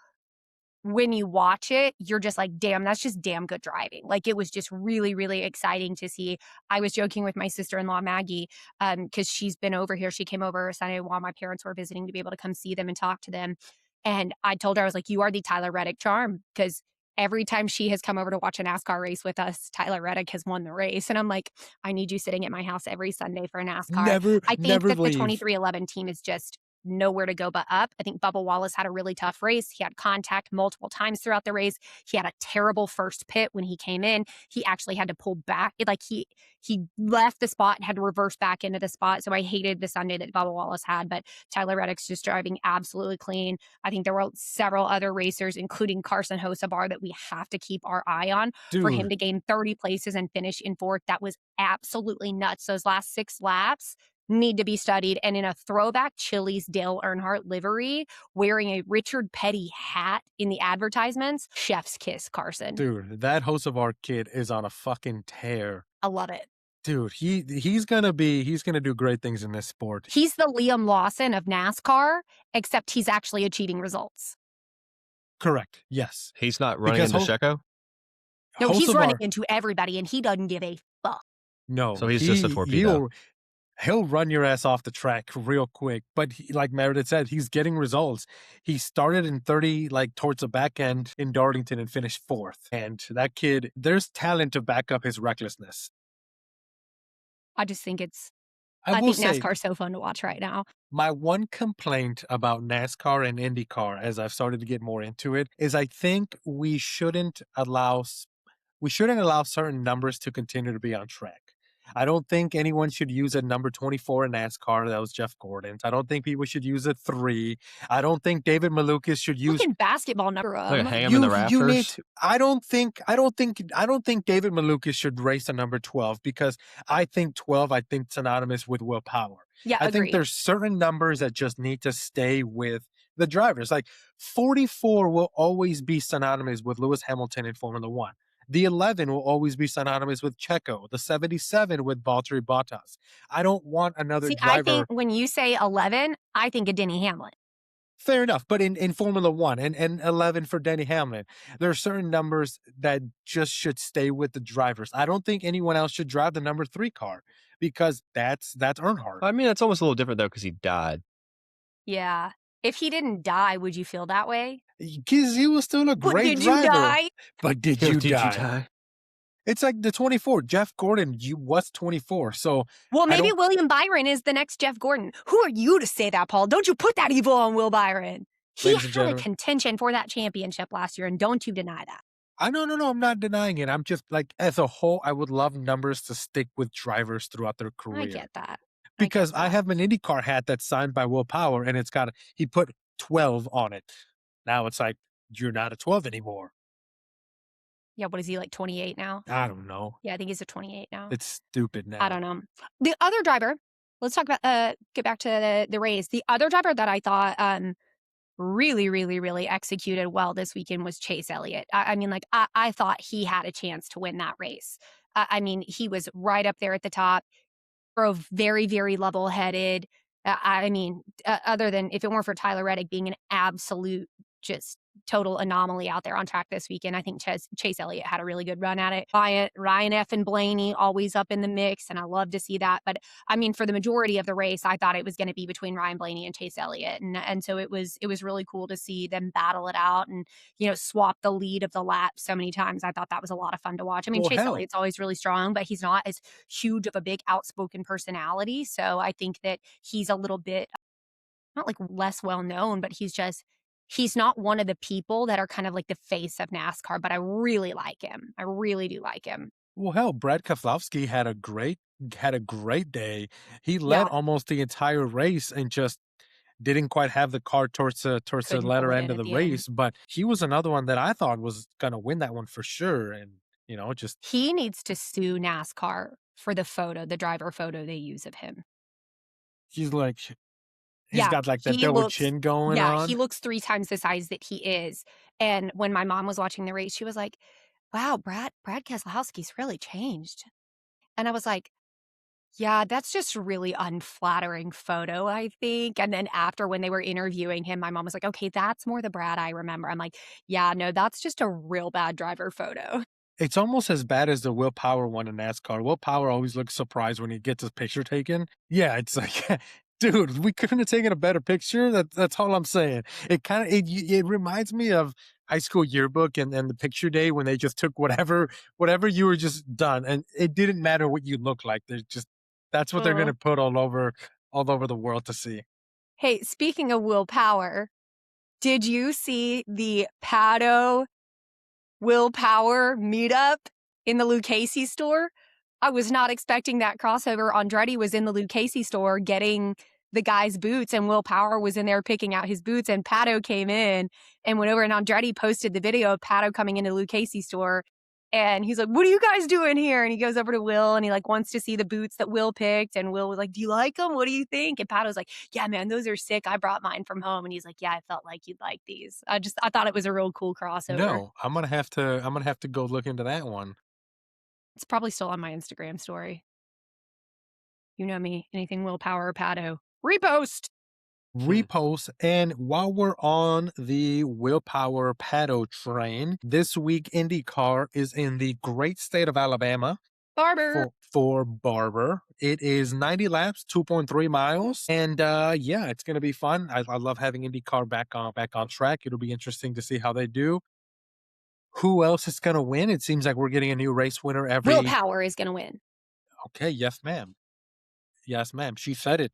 when you watch it, you're just like, damn, that's just damn good driving. Like, it was just really, really exciting to see. I was joking with my sister-in-law, Maggie, because she's been over here. She came over Sunday while my parents were visiting to be able to come see them and talk to them. And I told her, I was like, you are the Tyler Reddick charm, because every time she has come over to watch a NASCAR race with us, Tyler Reddick has won the race. And I'm like, I need you sitting at my house every Sunday for NASCAR. I think Never that the leave. 2311 team is just nowhere to go but up. I think Bubba Wallace had a really tough race. He had contact multiple times throughout the race. He had a terrible first pit when he came in. He actually had to pull back. Like, he left the spot and had to reverse back into the spot. So I hated the Sunday that Bubba Wallace had, but Tyler Reddick's just driving absolutely clean. I think there were several other racers, including Carson Hocevar, that we have to keep our eye on. For him Dude, to gain 30 places and finish in 4th, that was absolutely nuts. Those last 6 laps need to be studied. And in a throwback Chili's Dale Earnhardt livery, wearing a Richard Petty hat in the advertisements, chef's kiss, Carson. dude, that Hocevar kid is on a fucking tear. I love it. Dude, he's gonna do great things in this sport. He's the Liam Lawson of NASCAR, except he's actually achieving results. Correct. Yes. he's not running Because into Checo. No, he's Hocevar- running into everybody, and he doesn't give a fuck. No. So he's just a torpedo. He'll run your ass off the track real quick. But like Meredith said, he's getting results. He started in 30, like towards the back end in Darlington, and finished 4th. And that kid, there's talent to back up his recklessness. I just think I I will think say, NASCAR's so fun to watch right now. my one complaint about NASCAR and IndyCar, as I've started to get more into it, is I think we shouldn't allow certain numbers to continue to be on track. I don't think anyone should use a number 24 in NASCAR. That was Jeff Gordon's. I don't think people should use a 3. I don't think David Malukas should use. Fucking basketball number. Like a ham in the rafters. You need to, I don't think David Malukas should race a number 12, because I think 12, synonymous with willpower. Yeah, I think agreed. there's certain numbers that just need to stay with the drivers. Like 44 will always be synonymous with Lewis Hamilton in Formula One. The 11 will always be synonymous with Checo. The 77 with Valtteri Bottas. I don't want another See, I driver. think when you say 11, I think of Denny Hamlin. Fair enough, but in Formula One and 11 for Denny Hamlin, there are certain numbers that just should stay with the drivers. I don't think anyone else should drive the number 3 car, because that's Earnhardt. I mean, it's almost a little different though because he died. Yeah. If he didn't die, would you feel that way? Because he was still a But great did you driver. die? But did you Did you die? die? It's like the 24. Jeff Gordon, you was 24. So Well, I maybe don't, William Byron is the next Jeff Gordon. Who are you to say that, Paul? Don't you put that evil on Will Byron. He ladies and had a gentlemen, contention for that championship last year, and don't you deny that. no, I'm not denying it. I'm just like, as a whole, I would love numbers to stick with drivers throughout their I career. get that. I get Because I that. have an IndyCar hat that's signed by Will Power, and it's got, he put 12 on it. Now it's like, you're not a 12 anymore. Yeah, what is he, like 28 now? I don't know. Yeah, I think he's a 28 now. It's stupid now. I don't know. The other driver, let's talk about get back to the race. The other driver that I thought really, really, really executed well this weekend was Chase Elliott. I mean, like I thought he had a chance to win that race. I mean, he was right up there at the top, drove very, very level headed. I mean, other than if it weren't for Tyler Reddick being an absolute just total anomaly out there on track this weekend, I think Chase Elliott had a really good run at it. Ryan F. and Blaney always up in the mix, and I love to see that. But I mean, for the majority of the race, I thought it was going to be between Ryan Blaney and Chase Elliott, and so it was really cool to see them battle it out and swap the lead of the lap so many times. I thought that was a lot of fun to watch. I mean, Well, Chase hell, Elliott's always really strong, but he's not as huge of a big outspoken personality. So I think that he's a little bit not like less well known, but he's not one of the people that are kind of like the face of NASCAR, but I really like him. I really do like him. well, hell, Brad Keselowski had a great day. He Yeah, led almost the entire race and just didn't quite have the car towards the couldn't pull latter it end in of at the the end. race, but he was another one that I thought was gonna win that one for sure. And just He needs to sue NASCAR for the driver photo they use of him. he's like he's Yeah, got like that he double looks chin going yeah, he on. looks 3 times the size that he is, and when my mom was watching the race, she was like, "Wow, Brad Keselowski's really changed." And I was like, "Yeah, that's just a really unflattering photo, I think." And then after when they were interviewing him, my mom was like, "Okay, that's more the Brad I remember." I'm like, "Yeah, no, that's just a real bad driver photo." It's almost as bad as the Will Power one in NASCAR. Will Power always looks surprised when he gets his picture taken. Yeah, it's like, dude, we couldn't have taken a better picture. That's all I'm saying. It reminds me of high school yearbook and the picture day when they just took whatever you were just done, and it didn't matter what you look like. They just that's what they're Uh, gonna put all over the world to see. hey, speaking of Will Power, did you see the Pato Will Power meetup in the Lucchese store? I was not expecting that crossover. Andretti was in the Lucchese store getting the guy's boots, and Will Power was in there picking out his boots. And Pato came in and went over, and Andretti posted the video of Pato coming into the Lucchese store. And he's like, "What are you guys doing here?" And he goes over to Will and he like wants to see the boots that Will picked. And Will was like, "Do you like them? What do you think?" And Pato's like, "Yeah, man, those are sick. I brought mine from home." And he's like, "Yeah, I felt like you'd like these." I thought it was a real cool crossover. No, I'm gonna have to go look into that one. It's probably still on my Instagram story. You know me, anything Will Power or Pato. Repost. Repost. And while we're on the Willpower Paddle train, this week IndyCar is in the great state of Alabama Barber. for Barber. It is 90 laps, 2.3 miles, and yeah, it's gonna be fun. I love having IndyCar back on track. It'll be interesting to see how they do. Who else is gonna win? It seems like we're getting a new race winner Will every. Power is going to win. Okay, yes, ma'am. Yes, ma'am. She said it.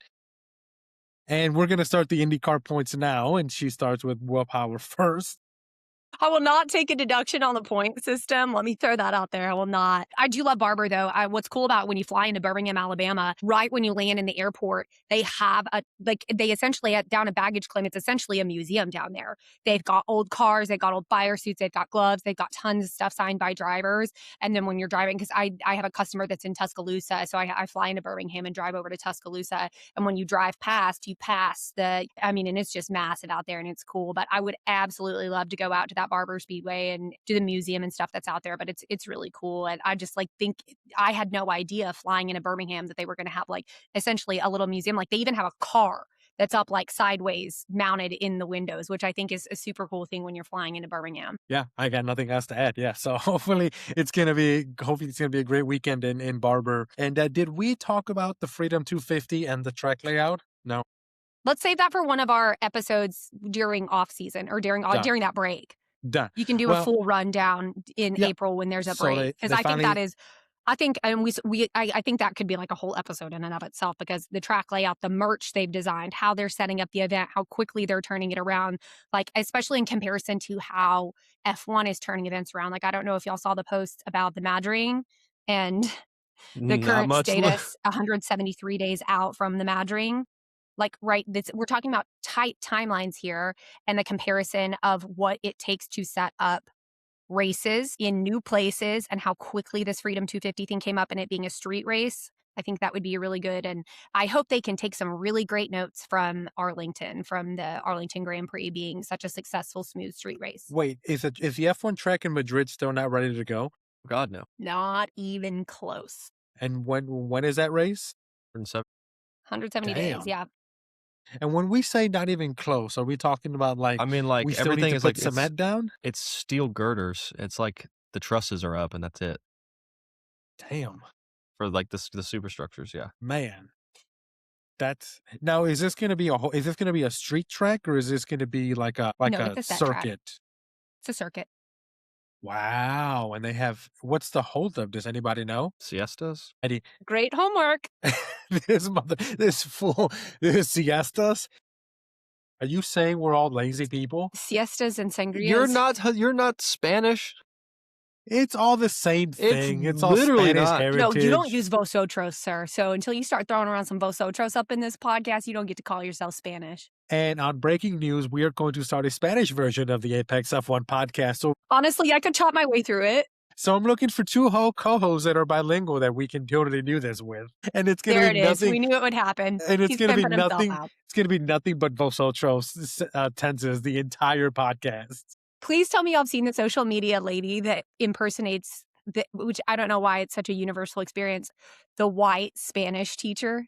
And we're gonna start the IndyCar points now, and she starts with Willpower first. I will not take a deduction on the point system. Let me throw that out there. I will not. I do love Barber though. What's cool about when you fly into Birmingham, Alabama, right when you land in the airport, they have they essentially down at baggage claim. It's essentially a museum down there. They've got old cars, they've got old fire suits, they've got gloves, they've got tons of stuff signed by drivers. And then when you're driving, because I have a customer that's in Tuscaloosa, so I fly into Birmingham and drive over to Tuscaloosa. And when you drive past, you pass I mean, and it's just massive out there and it's cool. But I would absolutely love to go out to that Barber Speedway and do the museum and stuff that's out there. But it's really cool. And I just like think I had no idea flying into Birmingham that they were going to have like essentially a little museum. Like they even have a car that's up like sideways mounted in the windows, which I think is a super cool thing when you're flying into Birmingham. Yeah, I got nothing else to add. Yeah, so hopefully it's gonna be a great weekend in Barber. And did we talk about the Freedom 250 and the track layout? No. Let's save that for one of our episodes during off season or during Done. during that break. Done. You can do a Well, full rundown in yeah. April when there's a So break because they I think that finally is. I think, and I think that could be like a whole episode in and of itself because the track layout, the merch they've designed, how they're setting up the event, how quickly they're turning it around, like especially in comparison to how F1 is turning events around. Like I don't know if y'all saw the post about the Madring and the Not current much. status 173 days out from the Madring. Like, right, we're talking about tight timelines here and the comparison of what it takes to set up races in new places and how quickly this Freedom 250 thing came up and it being a street race. I think that would be really good. And I hope they can take some really great notes from Arlington, from the Arlington Grand Prix being such a successful, smooth street race. wait. Is the F1 track in Madrid still not ready to go? God, no. Not even close. And when is that race? 170 days, Damn. yeah. And when we say not even close, are we talking about like I mean, like we still need everything to is put like cement down? it's steel girders. It's like the trusses are up and that's it Damn, for like the superstructures. Yeah. man. That's now. Is this going to be is this going to be a street track or is this going to be like a No, it's a set track. circuit? It's a circuit. Wow. And they have what's the holdup? Does anybody know? Siestas. Great homework. This siestas. Are you saying we're all lazy people? Siestas and sangrias. You're not Spanish. It's all the same thing. It's all literally Spanish not. heritage. No, you don't use vosotros, sir. So until you start throwing around some vosotros up in this podcast, you don't get to call yourself Spanish. And on breaking news, we are going to start a Spanish version of the Apex F1 podcast. Honestly, I could chop my way through it. So I'm looking for two co-hosts that are bilingual that we can totally do this with. And it's going There to it be is. nothing. We knew it would happen. And it's He's going to be pimping himself nothing. out. It's going to be nothing but vosotros tenses the entire podcast. Please tell me y'all have seen the social media lady that impersonates, which I don't know why it's such a universal experience, the white Spanish teacher.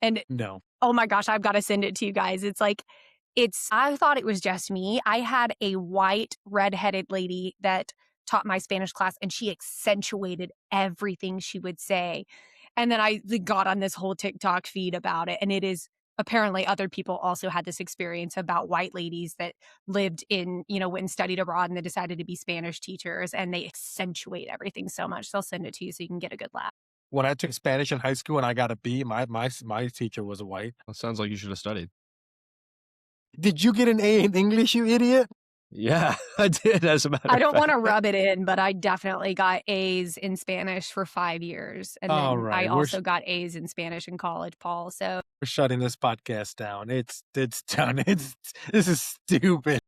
And No. oh my gosh, I've got to send it to you guys. It's like, I thought it was just me. I had a white redheaded lady that taught my Spanish class and she accentuated everything she would say. And then I got on this whole TikTok feed about it. And it is apparently other people also had this experience about white ladies that lived in, went and studied abroad and they decided to be Spanish teachers and they accentuate everything so much. So I'll send it to you so you can get a good laugh. When I took Spanish in high school and I got a B, my teacher was a white. Well, sounds like you should have studied. Did you get an A in English, you idiot? Yeah, I did. As a matter I of don't want to fact. rub it in, but I definitely got A's in Spanish for 5 years. And then All right, I we're also got A's in Spanish in college, Paul. So We're shutting this podcast down. It's done. This is stupid.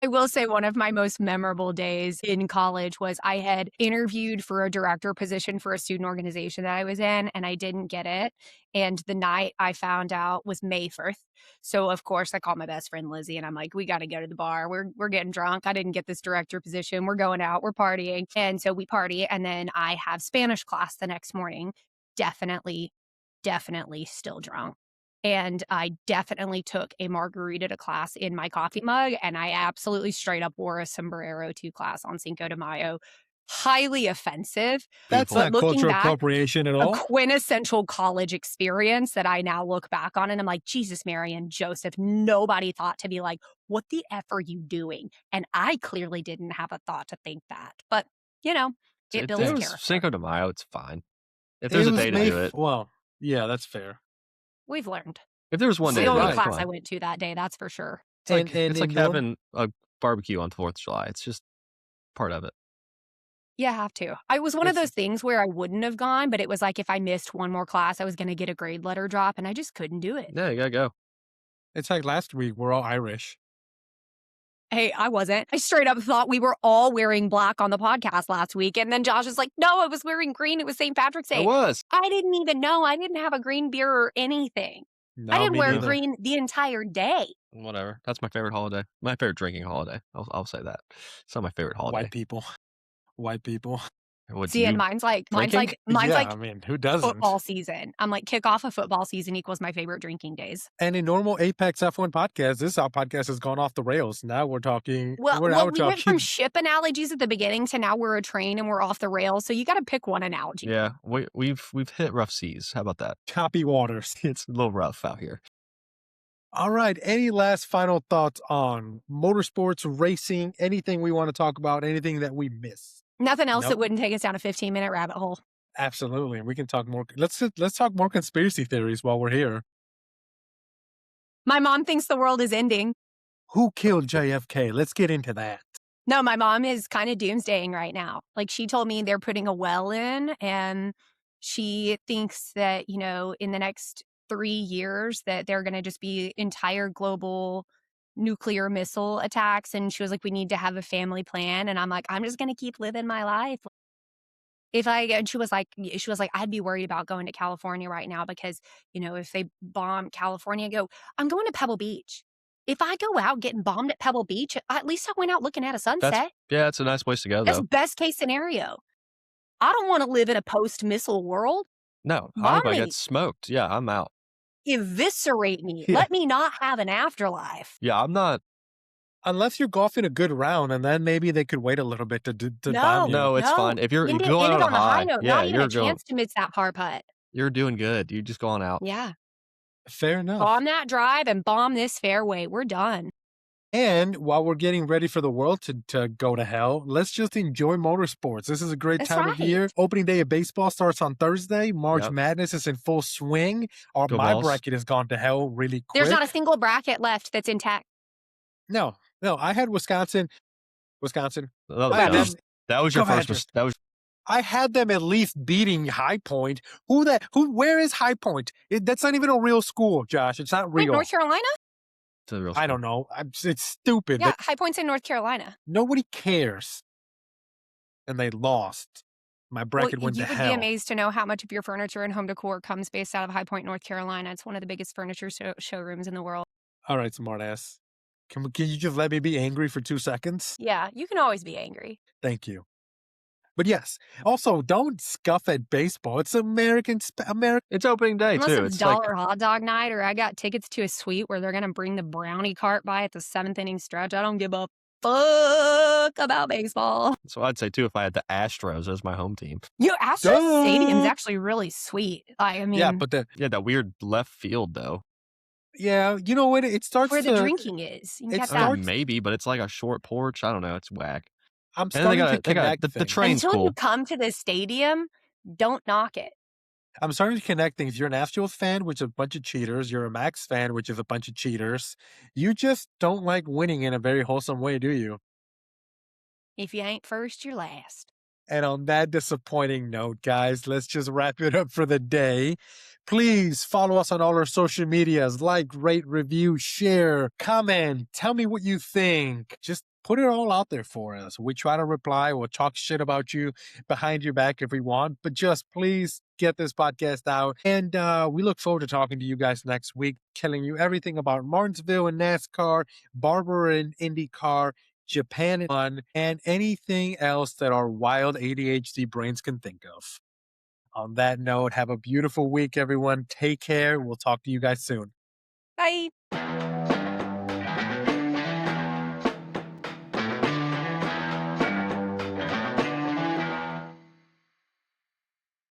I will say one of my most memorable days in college was I had interviewed for a director position for a student organization that I was in, and I didn't get it. And the night I found out was May 1st. So, of course, I called my best friend Lizzie, and I'm like, we got to go to the bar. We're getting drunk. I didn't get this director position. We're going out. We're partying. And so we party, and then I have Spanish class the next morning. Definitely still drunk. And I definitely took a margarita to class in my coffee mug. And I absolutely straight up wore a sombrero to class on Cinco de Mayo. Highly offensive. That's But not looking cultural back, appropriation at a all. quintessential college experience that I now look back on. And I'm like, Jesus, Mary and Joseph, nobody thought to be like, what the F are you doing? And I clearly didn't have a thought to think that. But, it builds was character. Cinco de Mayo. It's fine. If there's It a was day to May do it. Well, yeah, that's fair. We've learned. If there's one It's day the to do only it, class I fine. went to that day, that's for sure. It's like, And it's like in norm- having a barbecue on 4th of July. It's just part of it. Yeah, I have to. I was one of It's- those things where I wouldn't have gone, but it was like if I missed one more class, I was going to get a grade letter drop, and I just couldn't do it. Yeah, you gotta go. It's like last week. We're all Irish. Hey, I wasn't. I straight up thought we were all wearing black on the podcast last week, and then Josh is like, "No, I was wearing green. It was St. Patrick's Day." It was. I didn't even know. I didn't have a green beer or anything. No, I didn't me wear neither. green the entire day. Whatever. That's my favorite holiday. My favorite drinking holiday. I'll say that. It's not my favorite holiday. White people. White people. Would See, and you- mine's like drinking? Yeah, I mean, who doesn't? football season. I'm like, kick off of football season equals my favorite drinking days. And in normal Apex F1 podcast, this podcast has gone off the rails. Now we're talking. Well, now we're we went talking. from ship analogies at the beginning to now we're a train and we're off the rails. So you got to pick one analogy. Yeah, we've hit rough seas. How about that? choppy waters. It's a little rough out here. All right. Any last final thoughts on motorsports, racing, anything we want to talk about, anything that we miss? Nothing else Nope. that wouldn't take us down a 15-minute rabbit hole. Absolutely. And we can talk more. Let's talk more conspiracy theories while we're here. My mom thinks the world is ending. Who killed JFK? Let's get into that. No, my mom is kind of doomsdaying right now. Like, she told me they're putting a well in, and she thinks that, in the next 3 years that they're going to just be entire global nuclear missile attacks. And she was like, we need to have a family plan. And I'm like, I'm just going to keep living my life. And she was like, I'd be worried about going to California right now because, if they bomb California, I'm going to Pebble Beach. If I go out getting bombed at Pebble Beach, at least I went out looking at a sunset. It's a nice place to go, That's though. best case scenario. I don't want to live in a post-missile world. No, I Bomb hope I me. get smoked. Yeah, I'm out. Eviscerate me. Yeah. Let me not have an afterlife. Yeah, I'm not. Unless you're golfing a good round, and then maybe they could wait a little bit to No. bomb you. No, it's No. fine. If you're End it going on on a a high high, note. yeah, Not even you're a chance to miss that par putt. You're doing good. You just going out. Yeah. Fair enough. Bomb that drive and bomb this fairway. We're done. And while we're getting ready for the world to go to hell, let's just enjoy motorsports. This is a great That's time of year. right. Opening day of baseball starts on Thursday. March Yep. Madness is in full swing. Go My Vols. bracket has gone to hell really quick. There's not a single bracket left that's intact. No, I had Wisconsin. Oh, I had no. them, That was your Go first. Badgers. That was I had them at least beating High Point. Where is High Point? That's not even a real school, Josh. It's not Wait, real. North Carolina? the real. I don't know. It's stupid. Yeah, High Point's in North Carolina. Nobody cares. And they lost. My bracket went you to would hell. be amazed to know how much of your furniture and home decor comes based out of High Point, North Carolina. It's one of the biggest furniture showrooms in the world. All right, smartass. Can you just let me be angry for 2 seconds? Yeah, you can always be angry. Thank you. But yes, also don't scuff at baseball. It's American. It's opening day Unless too. it's It's like dollar hot dog night, or I got tickets to a suite where they're going to bring the brownie cart by at the 7th inning stretch. I don't give a fuck about baseball. so. I'd say too if I had the Astros as my home team. Astros Stadium's Duh. actually really sweet. I mean, Yeah, but that weird left field though. you know what? It starts where to. the drinking is. You can it get I mean, that. starts- maybe, but it's like a short porch. I don't know. It's whack. I'm And then starting to they got connect the things. train's Until you cool. come to the stadium, don't knock it. I'm starting to connect things. You're an Astros fan, which is a bunch of cheaters. You're a Max fan, which is a bunch of cheaters. You just don't like winning in a very wholesome way, do you? If you ain't first, you're last. And on that disappointing note, guys, let's just wrap it up for the day. Please follow us on all our social medias. Like, rate, review, share, comment. Tell me what you think. Just put it all out there for us. We try to reply. We'll talk shit about you behind your back if we want. But just please get this podcast out. And we look forward to talking to you guys next week, telling you everything about Martinsville and NASCAR, Barber and IndyCar, Japan and fun, and anything else that our wild ADHD brains can think of. On that note, have a beautiful week, everyone. Take care. We'll talk to you guys soon. Bye.